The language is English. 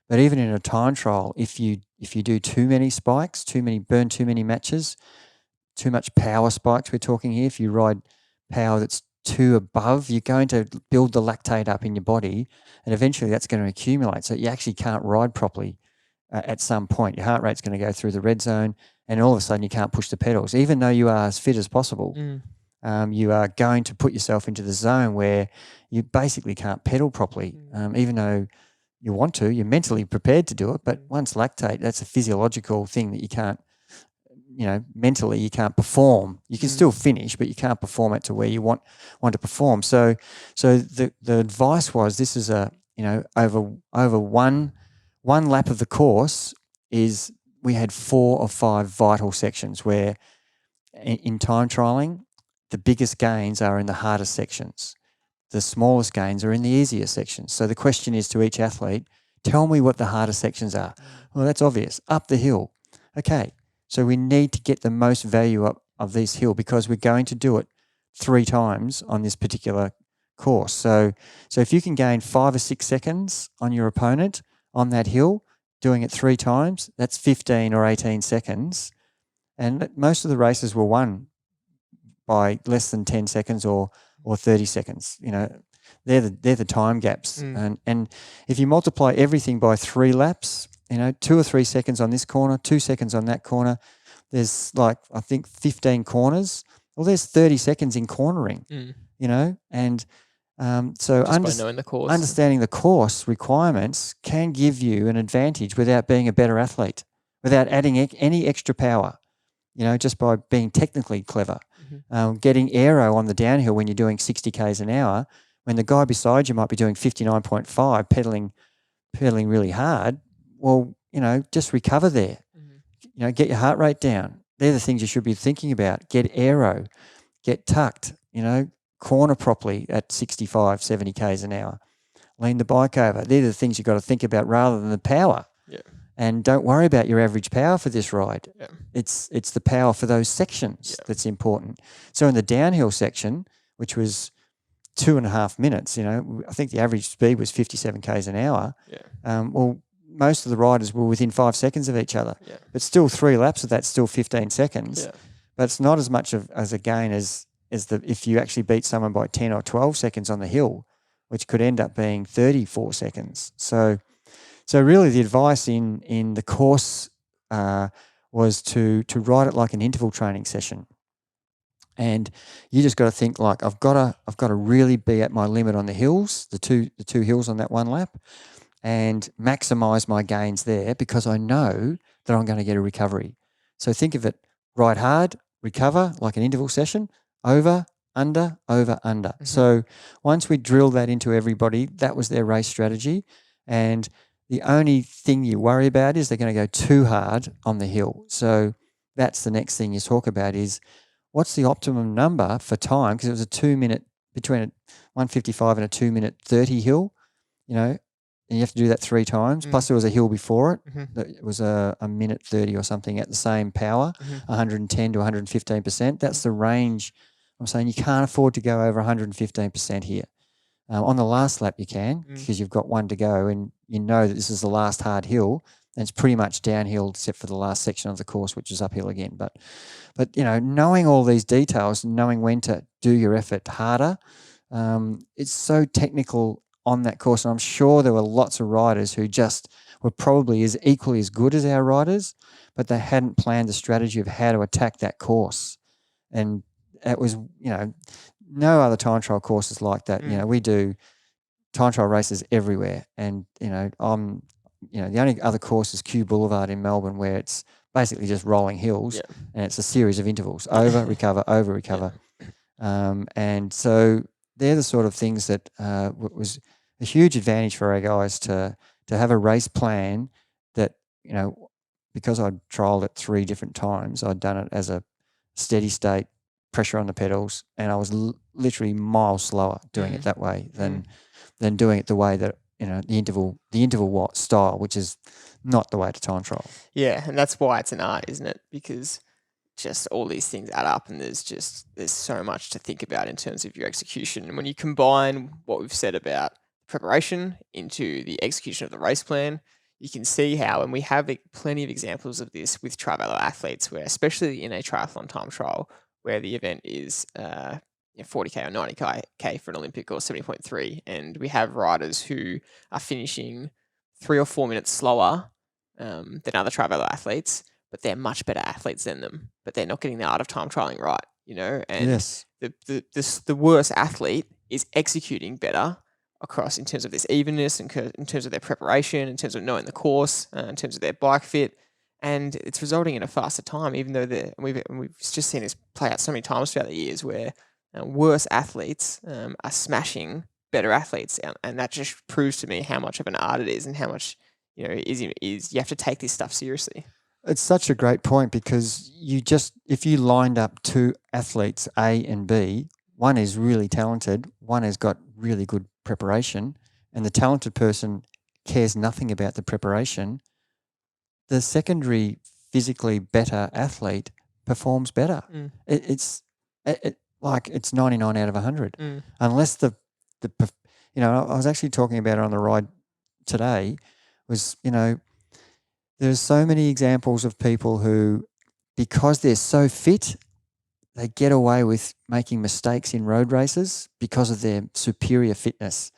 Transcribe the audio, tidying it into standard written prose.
But even in a time trial, if you do too many spikes, burn too many matches, too much power spikes, we're talking here. If you ride power that's too above, you're going to build the lactate up in your body, and eventually that's going to accumulate. So you actually can't ride properly at some point. Your heart rate's going to go through the red zone, and all of a sudden you can't push the pedals, even though you are as fit as possible. You are going to put yourself into the zone where you basically can't pedal properly, even though you want to. You're mentally prepared to do it, but once lactate, that's a physiological thing that you can't. Mentally you can't perform. You can still finish, but you can't perform it to where you want to perform. So the advice was, this is over one lap of the course is we had 4 or 5 vital sections where in time trialing, the biggest gains are in the hardest sections. The smallest gains are in the easier sections. So the question is to each athlete, tell me what the hardest sections are. Well, that's obvious. Up the hill. Okay. So we need to get the most value up of this hill because we're going to do it 3 times on this particular course. So if you can gain 5 or 6 seconds on your opponent on that hill, doing it 3 times, that's 15 or 18 seconds. And most of the races were won by less than 10 seconds or 30 seconds. They're the time gaps. And if you multiply everything by 3 laps, 2 or 3 seconds on this corner, 2 seconds on that corner, there's I think 15 corners. Well, there's 30 seconds in cornering, and so by knowing the course. Understanding the course requirements can give you an advantage without being a better athlete, without adding any extra power, just by being technically clever. Getting aero on the downhill when you're doing 60 k's an hour, when the guy beside you might be doing 59.5, pedaling really hard. Well, just recover there. Get your heart rate down. They're the things you should be thinking about. Get aero, get tucked, corner properly at 65, 70 k's an hour. Lean the bike over. They're the things you've got to think about rather than the power. Yeah. And don't worry about your average power for this ride. Yeah. It's the power for those sections that's important. So in the downhill section, which was 2.5 minutes, I think the average speed was 57 k's an hour. Yeah. Well, most of the riders were within 5 seconds of each other. Yeah. But still 3 laps of that's still 15 seconds. Yeah. But it's not as much as a gain as if you actually beat someone by 10 or 12 seconds on the hill, which could end up being 34 seconds. So really the advice in the course was to ride it like an interval training session. And you just got to think I've got to really be at my limit on the hills, the two hills on that one lap, and maximize my gains there because I know that I'm going to get a recovery. So think of it, ride hard, recover like an interval session, over, under, over, under. Mm-hmm. So once we drill that into everybody, that was their race strategy. And the only thing you worry about is they're going to go too hard on the hill. So that's the next thing you talk about is what's the optimum number for time? Because it was a 2 minute, between a 1:55 and a 2:30 hill, and you have to do that 3 times. Plus there was a hill before it. It was a 1:30 or something at the same power, 110 to 115%. That's the range. I'm saying you can't afford to go over 115% here. On the last lap you can because you've got one to go and you know that this is the last hard hill and it's pretty much downhill except for the last section of the course, which is uphill again. But knowing all these details, knowing when to do your effort harder, it's so technical on that course. And I'm sure there were lots of riders who just were probably equally as good as our riders, but they hadn't planned the strategy of how to attack that course. And it was, no other time trial courses like that. We do time trial races everywhere. And, the only other course is Kew Boulevard in Melbourne where it's basically just rolling hills and it's a series of intervals, over, recover, over, recover. And so they're the sort of things that was a huge advantage for our guys to have a race plan that, because I'd trialled it 3 different times, I'd done it as a steady state, pressure on the pedals, and I was literally miles slower doing it that way than doing it the way that, the interval style, which is not the way to time trial. Yeah, and that's why it's an art, isn't it? Because just all these things add up and there's so much to think about in terms of your execution. And when you combine what we've said about preparation into the execution of the race plan, you can see how, and we have plenty of examples of this with TriVelo athletes, where especially in a triathlon time trial, where the event is 40K or 90K for an Olympic or 70.3, and we have riders who are finishing 3 or 4 minutes slower than other TriVelo athletes, but they're much better athletes than them, but they're not getting the art of time trialing right, and Yes. the worst athlete is executing better across in terms of this evenness, and in terms of their preparation, in terms of knowing the course, in terms of their bike fit, and it's resulting in a faster time. Even though we've just seen this play out so many times throughout the years, where worse athletes are smashing better athletes, and that just proves to me how much of an art it is, and how much is you have to take this stuff seriously. It's such a great point, because if you lined up two athletes, A and B, one is really talented, one has got really good preparation, and the talented person cares nothing about the preparation, the secondary physically better athlete performs better. It's 99 out of 100, unless I was actually talking about it on the ride today. There's so many examples of people who, because they're so fit, they get away with making mistakes in road races because of their superior fitness.